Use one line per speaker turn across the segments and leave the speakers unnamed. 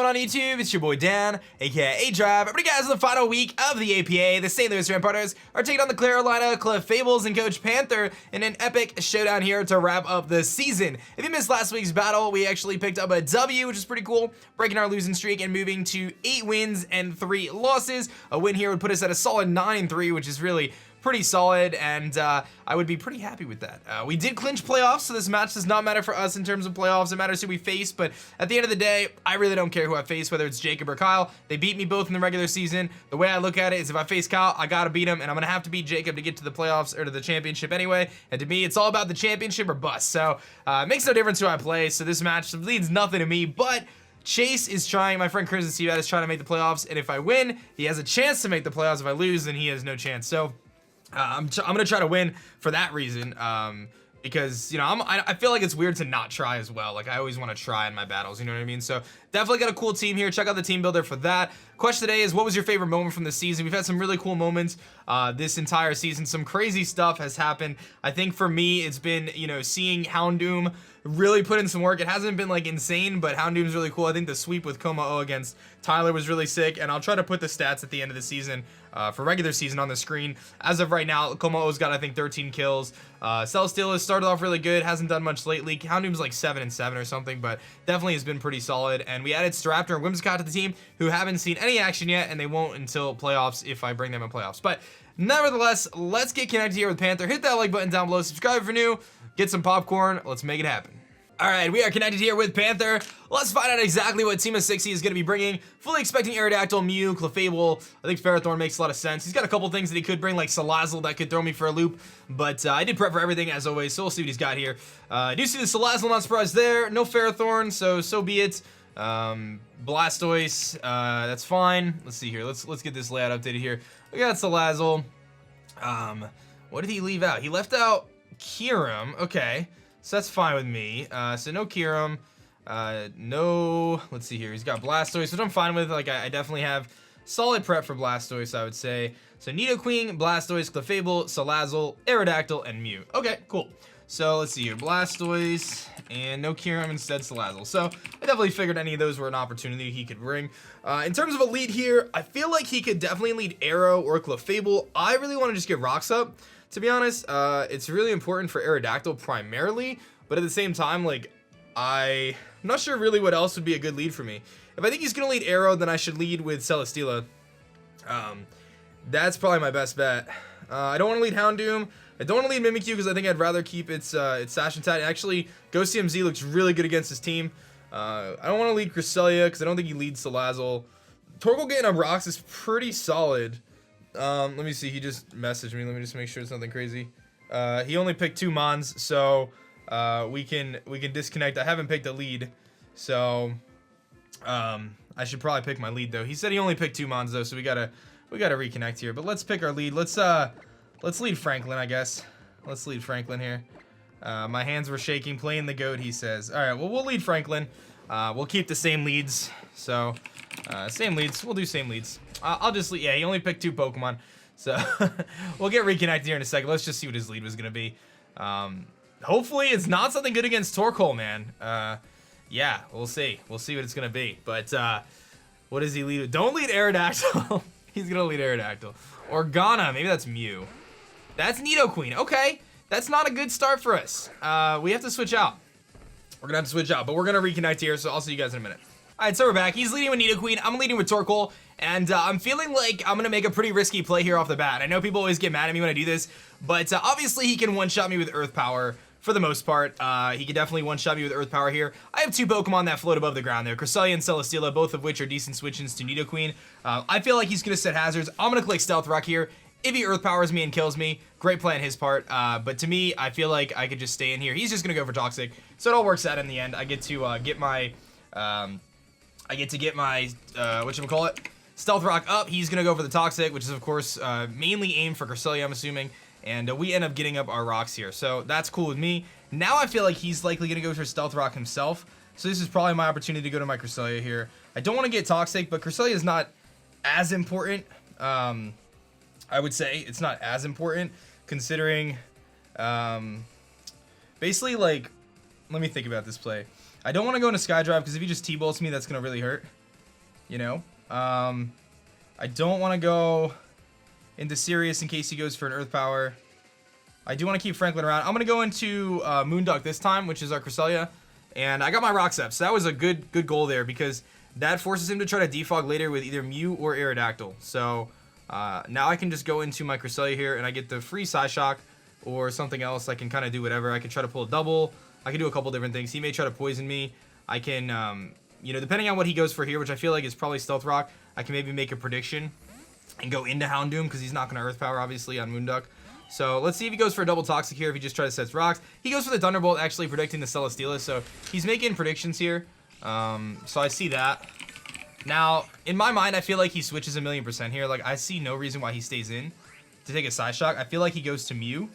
on YouTube? It's your boy Dan, aka aDrive. Everybody, guys, in the final week of the APA, the StL Rampardos are taking on the Carolina Clefables and Coach Panther in an epic showdown here to wrap up the season. If you missed last week's battle, we actually picked up a W, which is pretty cool, breaking our losing streak and moving to 8 wins and 3 losses. A win here would put us at a solid 9-3, which is really pretty solid, and I would be pretty happy with that. We did clinch playoffs, so this match does not matter for us in terms of playoffs. It matters who we face, but at the end of the day, I really don't care who I face, whether it's Jacob or Kyle. They beat me both in the regular season. The way I look at it is if I face Kyle, I gotta beat him, and I'm gonna have to beat Jacob to get to the playoffs or to the championship anyway, and to me, it's all about the championship or bust. So it makes no difference who I play, so this match leads nothing to me, but Chase is trying, my friend Chris is trying to make the playoffs, and if I win, he has a chance to make the playoffs. If I lose, then he has no chance. So I'm gonna try to win for that reason, because, you know, I feel like it's weird to not try as well. Like, I always want to try in my battles, you know what I mean? So definitely got a cool team here. Check out the team builder for that. Question today is, what was your favorite moment from the season? We've had some really cool moments this entire season. Some crazy stuff has happened. I think for me, it's been, you know, seeing Houndoom really put in some work. It hasn't been like insane, but Houndoom's really cool. I think the sweep with Como against Tyler was really sick, and I'll try to put the stats at the end of the season for regular season on the screen. As of right now, Como's got, I think, 13 kills. StL has started off really good, hasn't done much lately. Houndoom's like 7-7 or something, but definitely has been pretty solid. And we added Straptor and Whimsicott to the team, who haven't seen any action yet, and they won't until playoffs if I bring them in playoffs. But nevertheless, let's get connected here with Panther. Hit that like button down below, subscribe if you're new, get some popcorn, let's make it happen. Alright, we are connected here with Panther. Let's find out exactly what Team of 60 is going to be bringing. Fully expecting Aerodactyl, Mew, Clefable. I think Ferrothorn makes a lot of sense. He's got a couple things that he could bring, like Salazzle, that could throw me for a loop. But I did prep for everything, as always, so we'll see what he's got here. I do see the Salazzle, not surprised there. No Ferrothorn, so be it. Blastoise, that's fine. Let's see here. Let's get this layout updated here. We got Salazzle. What did he leave out? He left out Kyurem. Okay. So that's fine with me. So no Kyurem, no, let's see here. He's got Blastoise, which I'm fine with. Like, I definitely have solid prep for Blastoise, I would say. So Nidoqueen, Blastoise, Clefable, Salazzle, Aerodactyl, and Mew. Okay, cool. So let's see here. Blastoise, and no Kyurem, instead Salazzle. So I definitely figured any of those were an opportunity he could bring. In terms of a lead here, I feel like he could definitely lead Aero or Clefable. I really want to just get Rocks up. To be honest, it's really important for Aerodactyl primarily, but at the same time, like, I'm not sure really what else would be a good lead for me. If I think he's gonna lead Aero, then I should lead with Celesteela. That's probably my best bet. I don't want to lead Houndoom. I don't want to lead Mimikyu because I think I'd rather keep its Sash and Tat. Actually, Ghost CMZ looks really good against his team. I don't want to lead Cresselia because I don't think he leads Salazzle. Torkoal getting up Rocks is pretty solid. Let me see, he just messaged me. Let me just make sure it's nothing crazy. He only picked 2 Mons, so we can disconnect. I haven't picked a lead, so I should probably pick my lead though. He said he only picked 2 Mons though, so we gotta reconnect here. But let's pick our lead. Let's lead Franklin, I guess. Let's lead Franklin here. My hands were shaking playing the goat, he says. All right, well, we'll lead Franklin. We'll keep the same leads. So same leads. We'll do same leads. I'll just lead. Yeah, he only picked 2 Pokemon. So we'll get reconnected here in a second. Let's just see what his lead was going to be. Hopefully it's not something good against Torkoal, man. Yeah, we'll see. We'll see what it's going to be. But what does he lead with? Don't lead Aerodactyl. He's going to lead Aerodactyl. Organa. Maybe that's Mew. That's Nidoqueen. Okay. That's not a good start for us. We have to switch out. We're going to have to switch out. But we're going to reconnect here, so I'll see you guys in a minute. Alright, so we're back. He's leading with Nidoqueen. I'm leading with Torkoal. And I'm feeling like I'm going to make a pretty risky play here off the bat. I know people always get mad at me when I do this, but obviously he can one-shot me with Earth Power for the most part. He can definitely one-shot me with Earth Power here. I have 2 Pokemon that float above the ground there, Cresselia and Celesteela, both of which are decent switch-ins to Nidoqueen. I feel like he's going to set hazards. I'm going to click Stealth Rock here. If he Earth Powers me and kills me, great play on his part. But to me, I feel like I could just stay in here. He's just going to go for Toxic. So it all works out in the end. I get to get my... whatchamacallit? Stealth Rock up. He's going to go for the Toxic, which is, of course, mainly aimed for Cresselia, I'm assuming. And we end up getting up our rocks here. So that's cool with me. Now I feel like he's likely going to go for Stealth Rock himself. So this is probably my opportunity to go to my Cresselia here. I don't want to get Toxic, but Cresselia is not as important. I would say it's not as important considering... basically, like... Let me think about this play. I don't want to go into Skydrive because if he just T-bolts me, that's going to really hurt. you know. I don't want to go into Sirius in case he goes for an Earth Power. I do want to keep Franklin around. I'm going to go into Moonduck this time, which is our Cresselia. And I got my Rock Step, so that was a good goal there because that forces him to try to defog later with either Mew or Aerodactyl. So now I can just go into my Cresselia here and I get the free Psyshock or something else. I can kind of do whatever. I can try to pull a double. I can do a couple different things. He may try to poison me. I can, you know, depending on what he goes for here, which I feel like is probably Stealth Rock, I can maybe make a prediction and go into Houndoom because he's not going to Earth Power, obviously, on Moonduck. So let's see if he goes for a double Toxic here, if he just tries to set rocks. He goes for the Thunderbolt, actually predicting the Celesteela, so he's making predictions here. So I see that. Now, in my mind, I feel like he switches 1,000,000% here. Like, I see no reason why he stays in to take a Psyshock. I feel like he goes to Mew.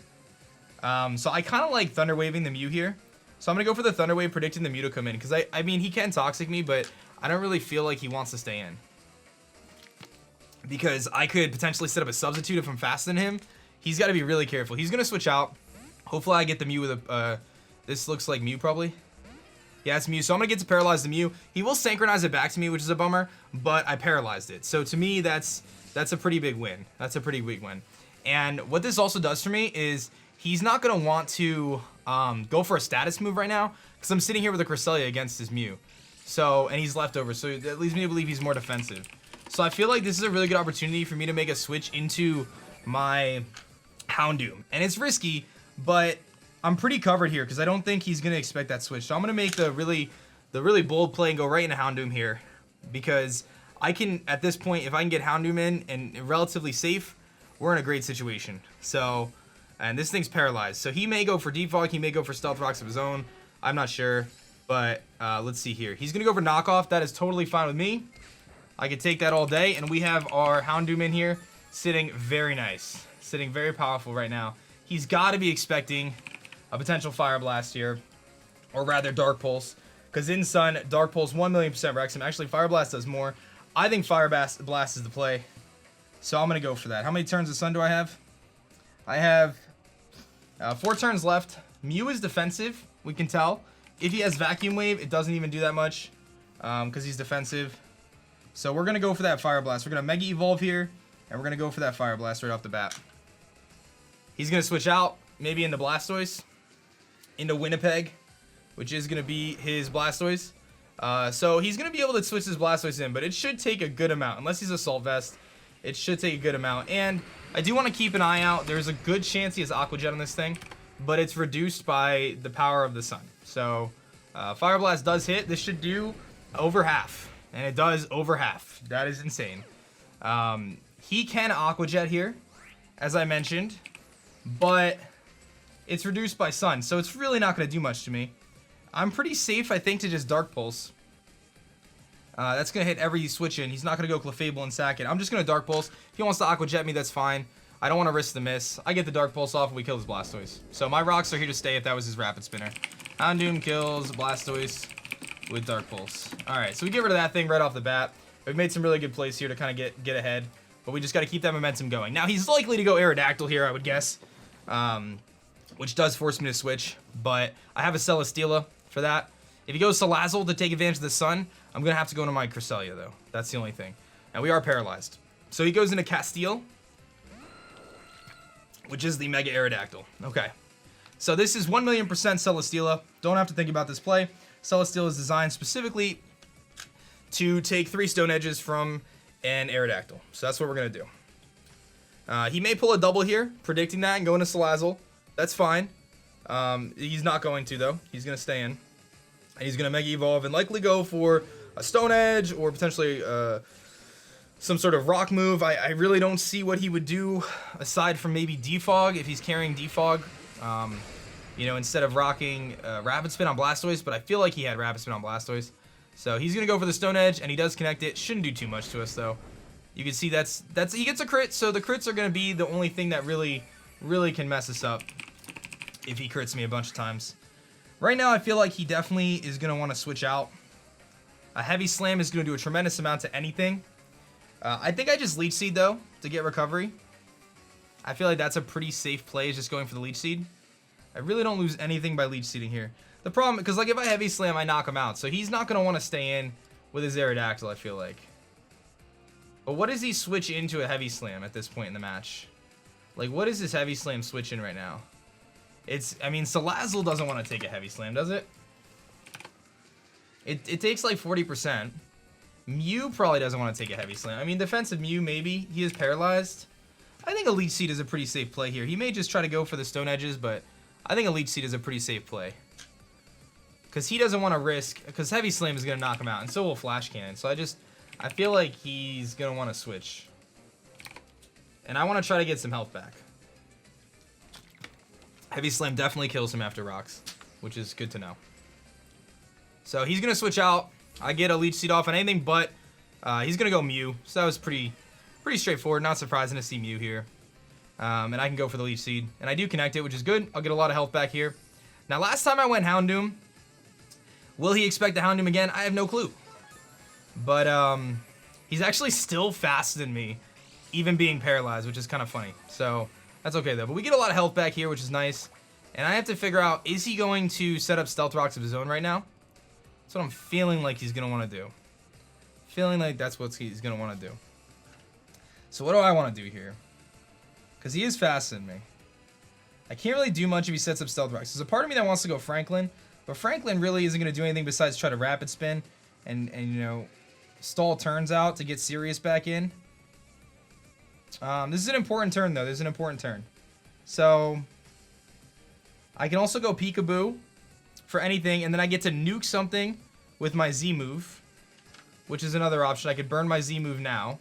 So I kind of like Thunder Waving the Mew here. So I'm going to go for the Thunder Wave, predicting the Mew to come in. Because, I mean, he can Toxic me, but I don't really feel like he wants to stay in. Because I could potentially set up a substitute if I'm faster than him. He's got to be really careful. He's going to switch out. Hopefully I get the Mew with a... this looks like Mew probably. Yeah, it's Mew. So I'm going to get to paralyze the Mew. He will synchronize it back to me, which is a bummer. But I paralyzed it. So to me, that's a pretty big win. That's a pretty big win. And what this also does for me is he's not going to want to go for a status move right now. Because I'm sitting here with a Cresselia against his Mew. So, and he's leftover. So that leads me to believe he's more defensive. So I feel like this is a really good opportunity for me to make a switch into my Houndoom. And it's risky, but I'm pretty covered here because I don't think he's going to expect that switch. So I'm going to make the really bold play and go right into Houndoom here because I can, at this point, if I can get Houndoom in and relatively safe, we're in a great situation. So, and this thing's paralyzed. So he may go for Defog, he may go for Stealth Rocks of his own. I'm not sure, but let's see here. He's going to go for Knockoff. That is totally fine with me. I could take that all day, and we have our Houndoom in here sitting very nice. Sitting very powerful right now. He's got to be expecting a potential Fire Blast here, or rather Dark Pulse, because in Sun, Dark Pulse 1,000,000% wrecks him. Actually, Fire Blast does more. I think Fire Blast is the play, so I'm going to go for that. How many turns of Sun do I have? I have 4 turns left. Mew is defensive, we can tell. If he has Vacuum Wave, it doesn't even do that much, because he's defensive. So we're going to go for that Fire Blast. We're going to Mega Evolve here, and we're going to go for that Fire Blast right off the bat. He's going to switch out, maybe into Blastoise, into Winnipeg, which is going to be his Blastoise. So he's going to be able to switch his Blastoise in, but it should take a good amount. Unless he's Assault Vest, it should take a good amount. And I do want to keep an eye out. There's a good chance he has Aqua Jet on this thing, but it's reduced by the power of the Sun. So Fire Blast does hit. This should do over half. And it does over half. That is insane. He can Aqua Jet here, as I mentioned, but it's reduced by Sun, so it's really not going to do much to me. I'm pretty safe, I think, to just Dark Pulse. That's going to hit every switch in. He's not going to go Clefable and sack it. I'm just going to Dark Pulse. If he wants to Aqua Jet me, that's fine. I don't want to risk the miss. I get the Dark Pulse off and we kill his Blastoise. So my rocks are here to stay if that was his Rapid Spinner. Houndoom kills Blastoise with Dark Pulse. Alright, so we get rid of that thing right off the bat. We've made some really good plays here to kind of get ahead. But we just got to keep that momentum going. Now, he's likely to go Aerodactyl here, I would guess. Which does force me to switch. But I have a Celesteela for that. If he goes Salazzle to take advantage of the Sun, I'm going to have to go into my Cresselia, though. That's the only thing. And we are paralyzed. So he goes into Castile, which is the Mega Aerodactyl. Okay. So this is 1,000,000% Celesteela. Don't have to think about this play. Celesteela is designed specifically to take 3 Stone Edges from an Aerodactyl. So that's what we're going to do. He may pull a double here, predicting that, and go into Salazzle. That's fine. He's not going to, though. He's going to stay in. And he's going to Mega Evolve and likely go for a Stone Edge or potentially some sort of rock move. I really don't see what he would do aside from maybe Defog if he's carrying Defog. You know, instead of rocking Rapid Spin on Blastoise, but I feel like he had Rapid Spin on Blastoise. So he's going to go for the Stone Edge, and he does connect it. Shouldn't do too much to us, though. You can see that's he gets a crit, so the crits are going to be the only thing that really can mess us up if he crits me a bunch of times. Right now, I feel like he definitely is going to want to switch out. A Heavy Slam is going to do a tremendous amount to anything. I think I just Leech Seed, though, to get recovery. I feel like that's a pretty safe play, is just going for the Leech Seed. I really don't lose anything by Leech Seeding here. The problem, because like if I Heavy Slam, I knock him out. So he's not going to want to stay in with his Aerodactyl, I feel like. But what does he switch into a heavy slam at this point in the match? Like, what is this heavy slam switch in right now? I mean, Salazzle doesn't want to take a heavy slam, does it? It takes like 40%. Mew probably doesn't want to take a heavy slam. I mean, defensive Mew, maybe. He is paralyzed. I think a Leech Seed is a pretty safe play here. He may just try to go for the Stone Edges, but I think a Leech Seed is a pretty safe play. Because he doesn't want to risk, because Heavy Slam is going to knock him out, and so will Flash Cannon. So I feel like he's going to want to switch. And I want to try to get some health back. Heavy Slam definitely kills him after rocks, which is good to know. So he's going to switch out. I get a Leech Seed off on anything, but he's going to go Mew. So that was pretty straightforward. Not surprising to see Mew here. And I can go for the Leech Seed. And I do connect it, which is good. I'll get a lot of health back here. Now, last time I went Houndoom, will he expect the Houndoom again? I have no clue. But he's actually still faster than me, even being paralyzed, which is kind of funny. So that's okay, though. But we get a lot of health back here, which is nice. And I have to figure out, is he going to set up Stealth Rocks of his own right now? That's what I'm feeling like he's going to want to do. Feeling like that's what he's going to want to do. So what do I want to do here? Because he is faster than me. I can't really do much if he sets up Stealth Rocks. There's a part of me that wants to go Franklin, but Franklin really isn't going to do anything besides try to Rapid Spin and you know, stall turns out to get Sirius back in. This is an important turn, though. This is an important turn. So I can also go Peekaboo for anything, and then I get to nuke something with my Z move, which is another option. I could burn my Z move now.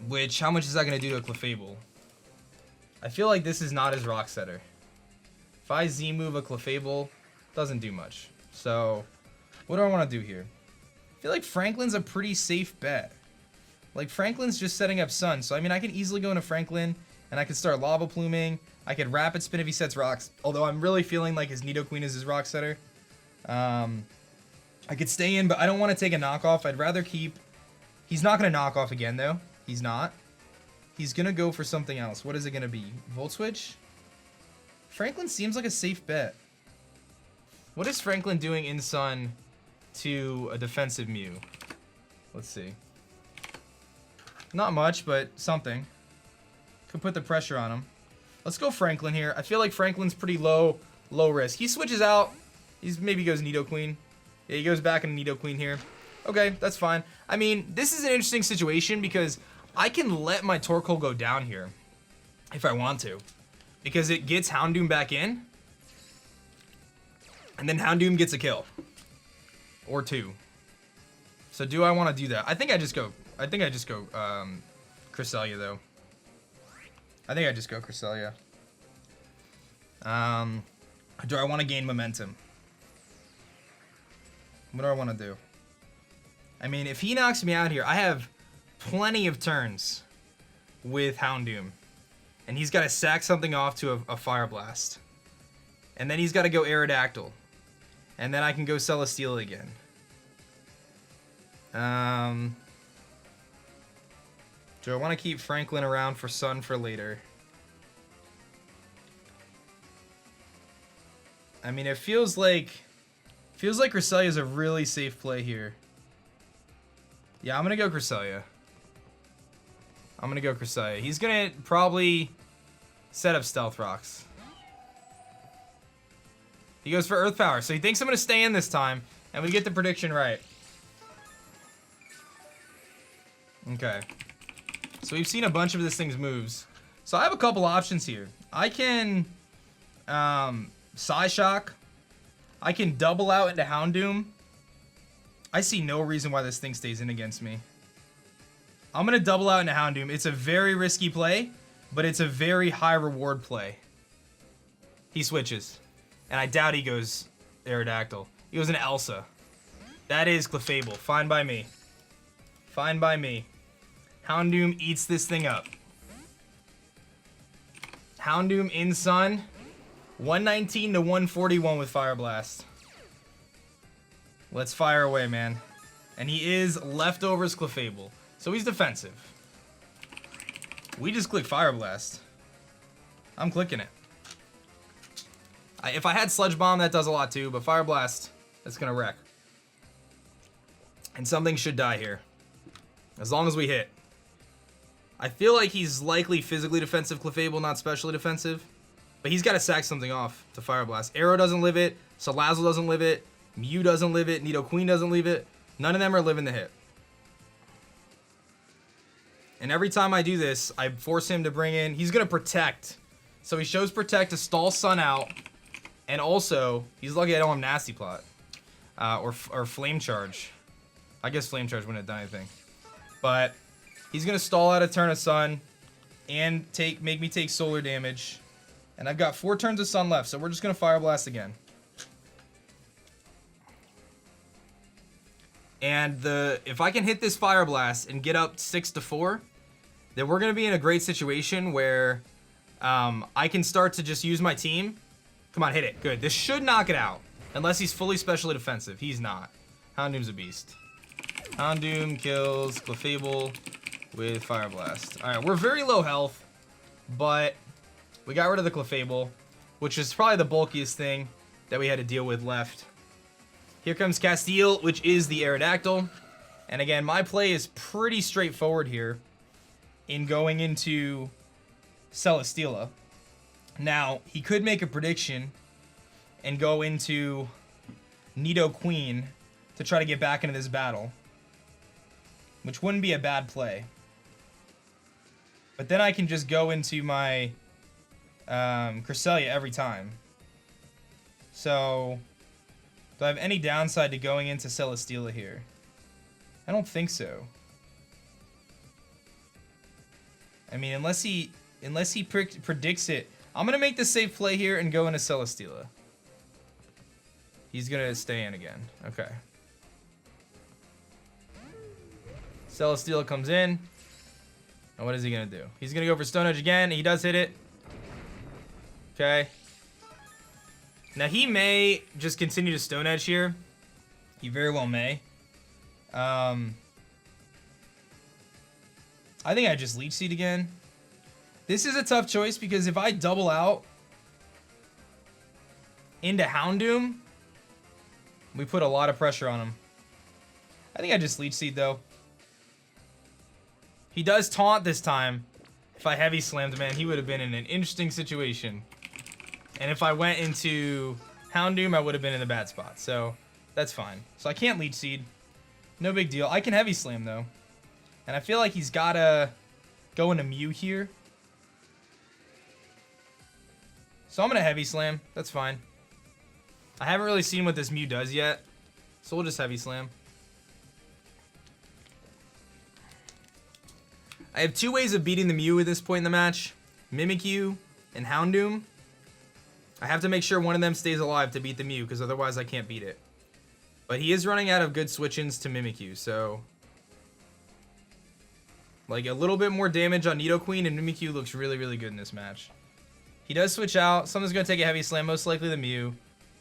Which, how much is that going to do to a Clefable? I feel like this is not his Rock Setter. If I Z move a Clefable, doesn't do much. So, what do I want to do here? I feel like Franklin's a pretty safe bet. Like, Franklin's just setting up Sun. So, I mean, I can easily go into Franklin, and I can start Lava Pluming. I could Rapid Spin if he sets rocks. Although, I'm really feeling like his Nidoqueen is his Rock Setter. I could stay in, but I don't want to take a knockoff. I'd rather keep... He's not going to knock off again, though. He's not. He's going to go for something else. What is it going to be? Volt Switch? Franklin seems like a safe bet. What is Franklin doing in Sun to a defensive Mew? Let's see. Not much, but something. Could put the pressure on him. Let's go Franklin here. I feel like Franklin's pretty low risk. He switches out. He's maybe goes Nidoqueen. Yeah, he goes back into Nidoqueen here. Okay, that's fine. I mean, this is an interesting situation because I can let my Torkoal go down here if I want to, because it gets Houndoom back in, and then Houndoom gets a kill or two. So do I want to do that? I think I just go Cresselia, though. I think I just go Cresselia. Do I want to gain momentum? What do I want to do? I mean, if he knocks me out here, I have plenty of turns with Houndoom. And he's got to sack something off to a Fire Blast. And then he's got to go Aerodactyl. And then I can go Celesteela again. Do I want to keep Franklin around for Sun for later? I mean, it feels like Cresselia is a really safe play here. Yeah, I'm going to go Cresselia. I'm going to go Cresselia. He's going to probably set up Stealth Rocks. He goes for Earth Power. So he thinks I'm going to stay in this time. And we get the prediction right. Okay. So we've seen a bunch of this thing's moves. So I have a couple options here. I can Psyshock. I can double out into Houndoom. I see no reason why this thing stays in against me. I'm going to double out into Houndoom. It's a very risky play, but it's a very high reward play. He switches. And I doubt he goes Aerodactyl. He goes into Elsa. That is Clefable. Fine by me. Fine by me. Houndoom eats this thing up. Houndoom in Sun. 119 to 141 with Fire Blast. Let's fire away, man. And he is Leftovers Clefable. So he's defensive. We just click Fire Blast. I'm clicking it. If I had Sludge Bomb, that does a lot too, but Fire Blast, that's gonna wreck. And something should die here. As long as we hit. I feel like he's likely physically defensive Clefable, not specially defensive. But he's got to sack something off to Fire Blast. Arrow doesn't live it. Salazzle doesn't live it. Mew doesn't live it. Nidoqueen doesn't live it. None of them are living the hit. And every time I do this, I force him to bring in... He's going to Protect. So he shows Protect to stall Sun out. And also, he's lucky I don't have Nasty Plot. Or Flame Charge. I guess Flame Charge wouldn't have done anything. But he's going to stall out a turn of Sun. And make me take solar damage. And I've got 4 turns of Sun left. So we're just going to Fire Blast again. And if I can hit this Fire Blast and get up 6-4, then we're going to be in a great situation where I can start to just use my team. Come on, hit it. Good. This should knock it out. Unless he's fully specially defensive. He's not. Houndoom's a beast. Houndoom kills Clefable with Fire Blast. Alright, we're very low health, but we got rid of the Clefable, which is probably the bulkiest thing that we had to deal with left. Here comes Castile, which is the Aerodactyl. And again, my play is pretty straightforward here in going into Celesteela. Now, he could make a prediction and go into Nidoqueen to try to get back into this battle, which wouldn't be a bad play. But then I can just go into my Cresselia every time. So, do I have any downside to going into Celesteela here? I don't think so. I mean, unless he predicts it. I'm going to make the safe play here and go into Celesteela. He's going to stay in again. Okay. Celesteela comes in. And what is he going to do? He's going to go for Stone Edge again. He does hit it. Okay. Now, he may just continue to Stone Edge here. He very well may. I think I just Leech Seed again. This is a tough choice because if I double out into Houndoom, we put a lot of pressure on him. I think I just Leech Seed though. He does taunt this time. If I Heavy Slammed, man, he would have been in an interesting situation. And if I went into Houndoom, I would have been in a bad spot. So that's fine. So I can't Leech Seed. No big deal. I can Heavy Slam though. And I feel like he's gotta go into Mew here. So I'm gonna Heavy Slam. That's fine. I haven't really seen what this Mew does yet. So we'll just Heavy Slam. I have 2 ways of beating the Mew at this point in the match. Mimikyu and Houndoom. I have to make sure one of them stays alive to beat the Mew, because otherwise I can't beat it. But he is running out of good switch-ins to Mimikyu, so... like, a little bit more damage on Nidoqueen, and Mimikyu looks really, really good in this match. He does switch out. Someone's going to take a Heavy Slam, most likely the Mew.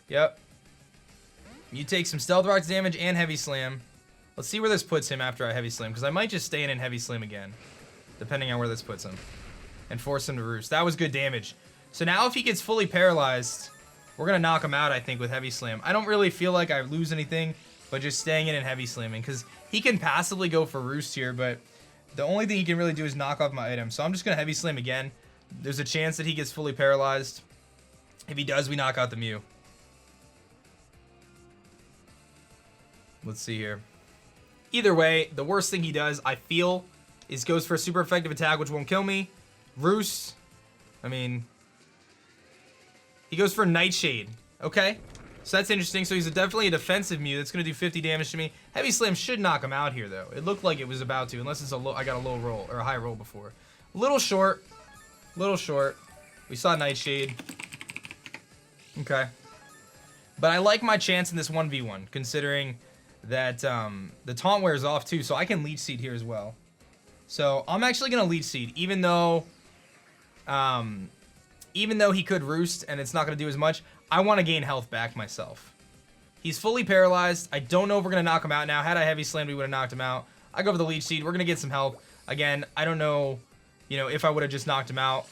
Yep. Mew takes some Stealth Rocks damage and Heavy Slam. Let's see where this puts him after I Heavy Slam, because I might just stay in and Heavy Slam again, depending on where this puts him, and force him to Roost. That was good damage. So now if he gets fully paralyzed, we're going to knock him out, I think, with Heavy Slam. I don't really feel like I lose anything, but just staying in and Heavy Slamming, because he can passively go for Roost here, but the only thing he can really do is knock off my item. So I'm just going to Heavy Slam again. There's a chance that he gets fully paralyzed. If he does, we knock out the Mew. Let's see here. Either way, the worst thing he does, I feel, is goes for a super effective attack, which won't kill me. Roost. I mean, he goes for Nightshade. Okay. So that's interesting. So he's definitely a defensive Mew that's going to do 50 damage to me. Heavy Slam should knock him out here, though. It looked like it was about to, unless it's a low, I got a low roll, or a high roll before. Little short. Little short. We saw Nightshade. Okay. But I like my chance in this 1v1, considering that the taunt wears off too, so I can Leech Seed here as well. So I'm actually going to Leech Seed, even though he could Roost and it's not going to do as much. I want to gain health back myself. He's fully paralyzed. I don't know if we're going to knock him out now. Had I Heavy Slammed, we would have knocked him out. I go for the Leech Seed. We're going to get some health. Again, I don't know, if I would have just knocked him out,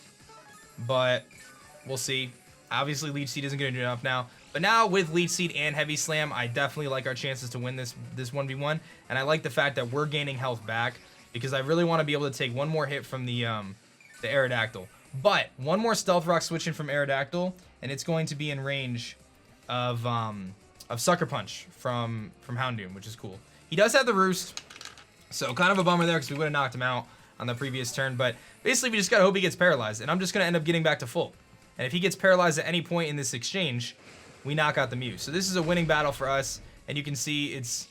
but we'll see. Obviously, Leech Seed isn't going to do enough now. But now with Leech Seed and Heavy Slam, I definitely like our chances to win this 1v1. And I like the fact that we're gaining health back because I really want to be able to take one more hit from the Aerodactyl. But one more Stealth Rock switching from Aerodactyl, and it's going to be in range of Sucker Punch from Houndoom, which is cool. He does have the Roost, so kind of a bummer there because we would have knocked him out on the previous turn. But basically, we just gotta hope he gets paralyzed, and I'm just gonna end up getting back to full. And if he gets paralyzed at any point in this exchange, we knock out the Mew. So this is a winning battle for us, and you can see it's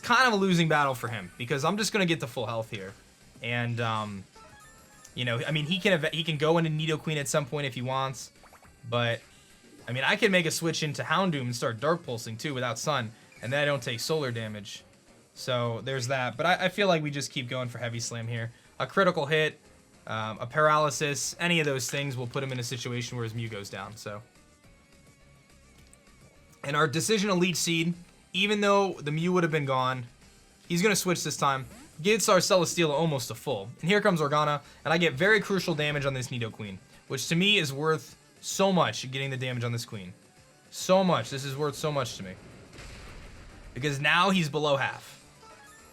kind of a losing battle for him because I'm just gonna get to full health here, and you know, I mean, he can go into Nidoqueen at some point if he wants, but I mean, I can make a switch into Houndoom and start Dark Pulsing too without Sun, and then I don't take solar damage. So there's that. But I feel like we just keep going for Heavy Slam here. A critical hit, a paralysis, any of those things will put him in a situation where his Mew goes down. So, and our decision to Leech Seed, even though the Mew would have been gone, he's gonna switch this time. Gets our Celesteela almost to full. And here comes Organa, and I get very crucial damage on this Nidoqueen, which to me is worth so much getting the damage on this queen. So much. This is worth so much to me. Because now he's below half.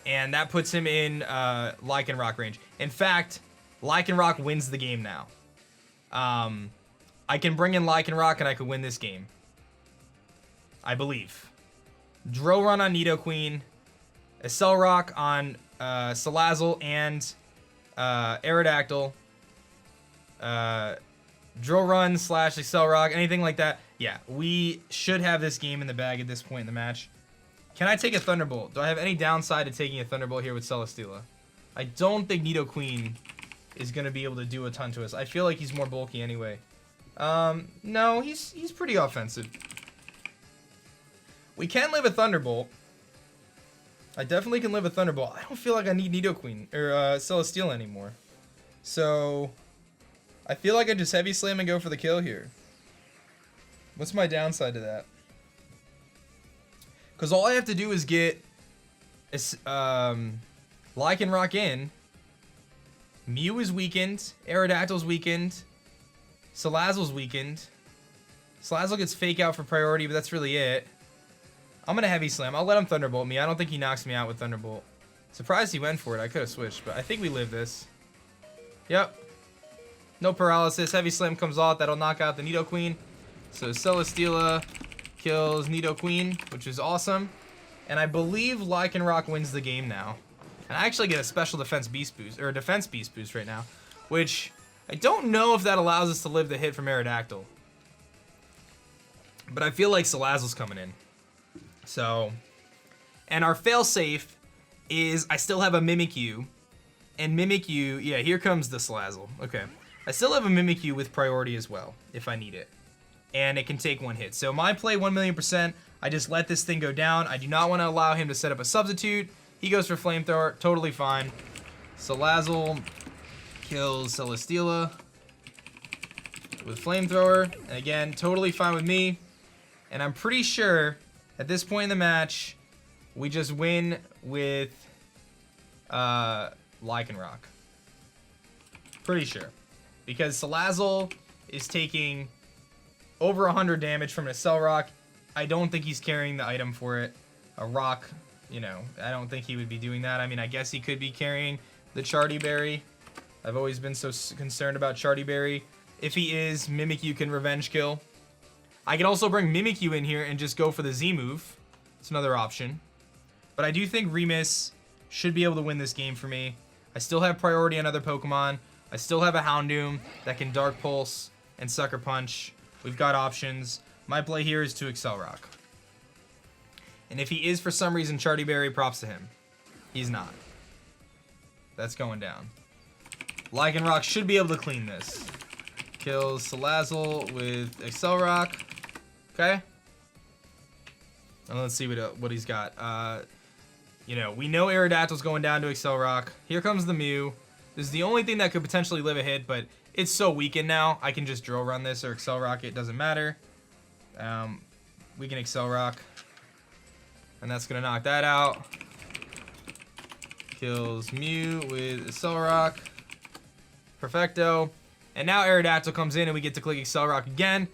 And that puts him in Lycanroc range. In fact, Lycanroc wins the game now. I can bring in Lycanroc and I could win this game. I believe. Drill Run on Nidoqueen. Accelerock on Salazzle and Aerodactyl. Drill Run / Accelerock, anything like that. Yeah, we should have this game in the bag at this point in the match. Can I take a Thunderbolt? Do I have any downside to taking a Thunderbolt here with Celesteela? I don't think Nidoqueen is going to be able to do a ton to us. I feel like he's more bulky anyway. No, he's pretty offensive. We can live a Thunderbolt. I definitely can live a Thunderbolt. I don't feel like I need Nidoqueen or Celesteela anymore. So I feel like I just Heavy Slam and go for the kill here. What's my downside to that? Because all I have to do is get Lycanroc in. Mew is weakened. Aerodactyl's weakened. Salazzle's weakened. Salazzle gets Fake Out for priority, but that's really it. I'm going to Heavy Slam. I'll let him Thunderbolt me. I don't think he knocks me out with Thunderbolt. Surprised he went for it. I could have switched, but I think we live this. Yep. No paralysis. Heavy Slam comes off. That'll knock out the Nidoqueen. So Celesteela kills Nidoqueen, which is awesome. And I believe Lycanroc wins the game now. And I actually get a special defense beast boost, or a defense beast boost right now, which I don't know if that allows us to live the hit from Aerodactyl. But I feel like Salazzle's coming in. So, and our failsafe is I still have a Mimikyu. And Mimikyu, yeah, here comes the Salazzle. Okay. I still have a Mimikyu with priority as well, if I need it. And it can take one hit. So my play 1,000,000%. I just let this thing go down. I do not want to allow him to set up a substitute. He goes for Flamethrower. Totally fine. Salazzle kills Celesteela with Flamethrower. And again, totally fine with me. And I'm pretty sure at this point in the match, we just win with Lycanroc. Pretty sure. Because Salazzle is taking over 100 damage from an Accelerock. I don't think he's carrying the item for it. A rock, you know, I don't think he would be doing that. I mean, I guess he could be carrying the Charty Berry. I've always been so concerned about Charty Berry. If he is, Mimikyu can revenge kill. I can also bring Mimikyu in here and just go for the Z move. It's another option. But I do think Remus should be able to win this game for me. I still have priority on other Pokemon. I still have a Houndoom that can Dark Pulse and Sucker Punch. We've got options. My play here is to Accelerock. And if he is for some reason Charty Berry, props to him. He's not. That's going down. Lycanroc should be able to clean this. Kills Salazzle with Accelerock. Okay. And let's see what he's got. You know, we know Aerodactyl's going down to Accelerock. Here comes the Mew. This is the only thing that could potentially live a hit, but it's so weakened now. I can just Drill Run this or Accelerock. It doesn't matter. We can Accelerock. And that's going to knock that out. Kills Mew with Accelerock. Perfecto. And now Aerodactyl comes in and we get to click Accelerock again.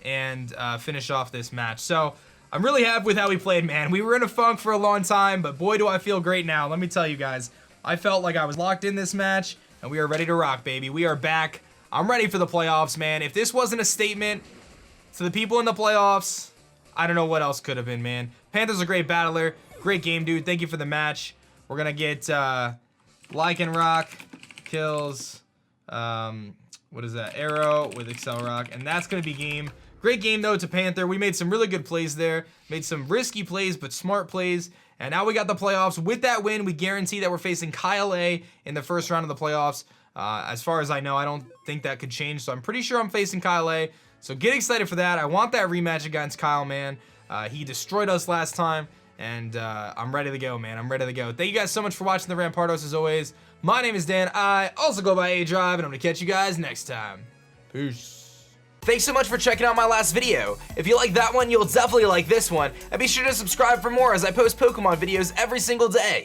and finish off this match. So I'm really happy with how we played, man. We were in a funk for a long time, but boy, do I feel great now. Let me tell you guys, I felt like I was locked in this match, and we are ready to rock, baby. We are back. I'm ready for the playoffs, man. If this wasn't a statement to the people in the playoffs, I don't know what else could have been, man. Panther's a great battler. Great game, dude. Thank you for the match. We're going to get Like and Rock, kills, what is that? Arrow with Excel Rock, and that's going to be game. Great game, though, to Panther. We made some really good plays there. Made some risky plays, but smart plays. And now we got the playoffs. With that win, we guarantee that we're facing Kyle A in the first round of the playoffs. As far as I know, I don't think that could change, so I'm pretty sure I'm facing Kyle A. So get excited for that. I want that rematch against Kyle, man. He destroyed us last time, and I'm ready to go, man. I'm ready to go. Thank you guys so much for watching the Rampardos, as always. My name is Dan. I also go by aDrive, and I'm going to catch you guys next time. Peace. Thanks so much for checking out my last video. If you like that one, you'll definitely like this one. And be sure to subscribe for more as I post Pokemon videos every single day.